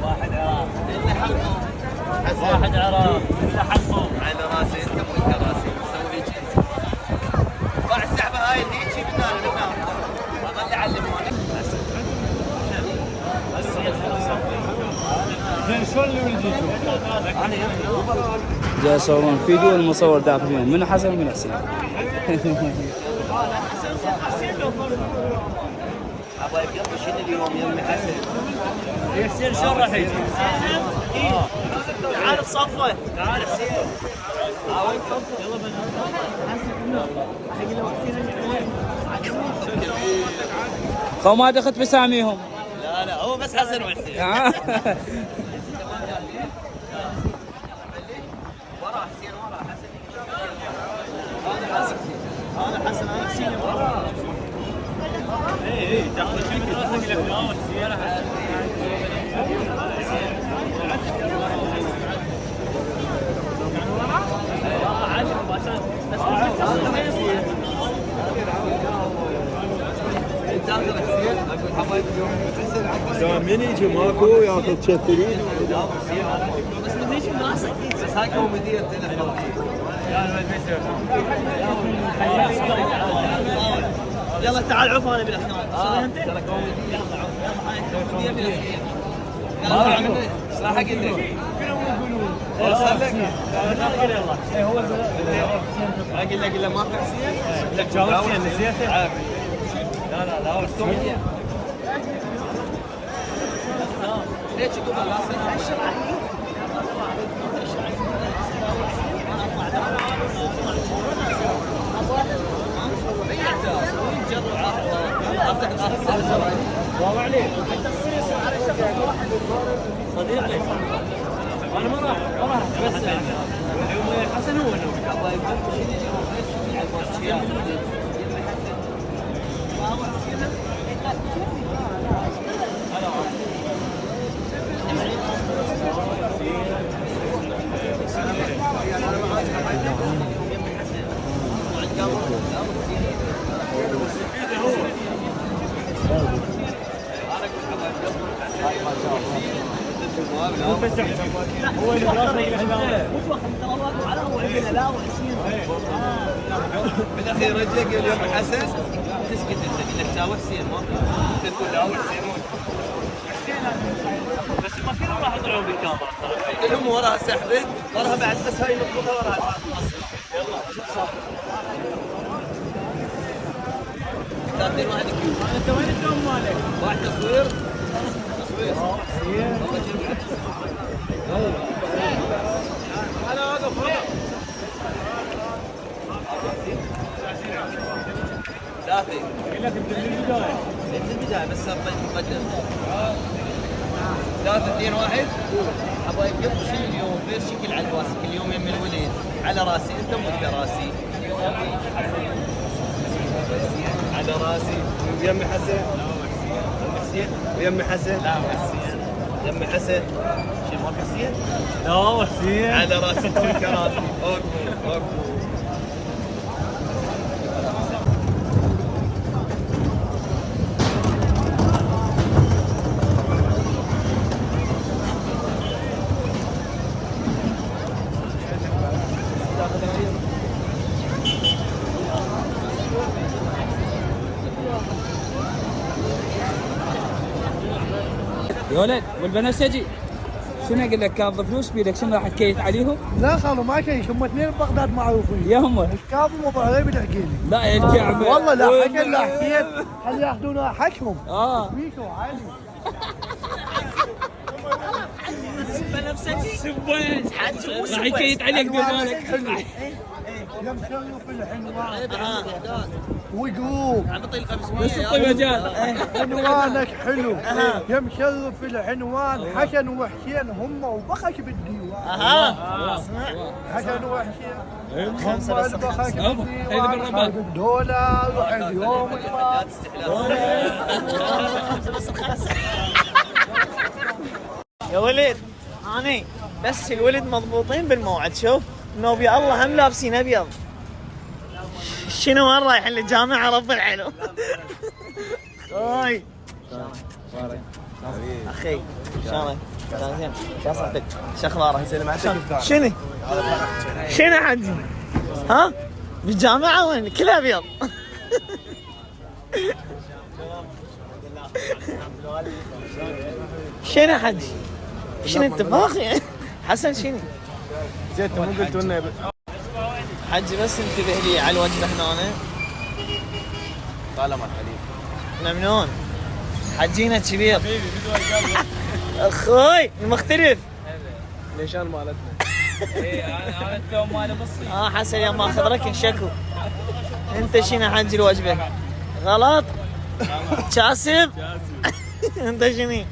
واحد عراق واحد عراق اللي حلقه على راسي انت مو انت راسي سوي هيك باع السحبه هاي اللي هيك من هنا هذا اللي علمونا زين شلون اللي ولديتوا؟ جاي يصورون فيديو والمصور داخل فيهم من حسن ومن حسين. ابغى يلا شنو اليوم يمي حسن حسين شلون راح يجي؟ تعال بصفه تعال حسين خو ما دخلت بساميهم. لا لا هو بس حسن وحسين ورا حسين ورا حسن هذا حسن انا حسين ورا اي تاخذ فكره راسك الافلام سياره حسن من يجي ماكو ياخذ تشترين بس من هيك من راسك بس هاي هو مدير يلا تعال عوف انا بالاخير ترى كوميدي يلا يلا راح اقول لك وصل لك هو اقول لك ما في حسين لك جاوب حسين نسيته لا لا لا كوميديا ليش تقول راسك والله عليك صديقي انا ما راح بس حسن هو هو اللي براسه بالاخير رجع قال يوم حسن تسكت انت قلت لك لا حسين ما انت تقول لا حسين بس ما فينا راح يطلعوا بالكاميرا ترى هم وراها سحبه وراها بعد بس هاي نقطه وراها يلا واحد انت وين الدوم مالك؟ واحد تصوير ثلاثة قلت لك انت من البدايه من البداية بس مقدم 3 2 1 ابغى قبل شيء اليوم غير شكل على راسك اليوم يم الولد على راسي انت مو على راسي على راسي ويمي حسن ويمي حسن لا حسين يمي حسن شيء ما حسين لا حسين على راسي كراسي اوكي يا ولد والبنفسجي شنو اقول لك كاظ فلوس بيدك شنو راح تكيت عليهم؟ لا خالو ما شيء هم اثنين ببغداد معروفين يا هم الكاظم وابو عريبي العقيلي لا يا الكعبه والله لا حكى لا حكيت هل ياخذون حكهم بيكو عالي سبوين راح يكيت عليك دمانك يا مشرف العنوان وقوم عم بطيل 500 بس الطبجات عنوانك حلو يا مشرف العنوان حسن وحسين هم وبخش بالديوان حسن وحسين هم البخش بالديوان حق الدولار اليوم يا ولد اني بس الولد مضبوطين بالموعد شوف نوبي الله هم لابسين ابيض شنو وين رايحين للجامعه رب العلو اخوي اخي شلونك؟ زين شو صحتك؟ شو اخبارك؟ شنو؟ شنو حجي؟ ها؟ بالجامعة وين؟ كلها ابيض شنو حجي؟ شنو اتفاق يعني؟ حسن شنو؟ زين انت مو قلت لنا حجي بس انتبه لي على الوجبة هنا طالما الحليب ممنون حجينا كبير اخوي المختلف ليشان مالتنا. انا الثوم ماله بسيط. حسن يا ماخذ ركن شكو انت شنو حجي الوجبة؟ غلط كاسب انت شنو؟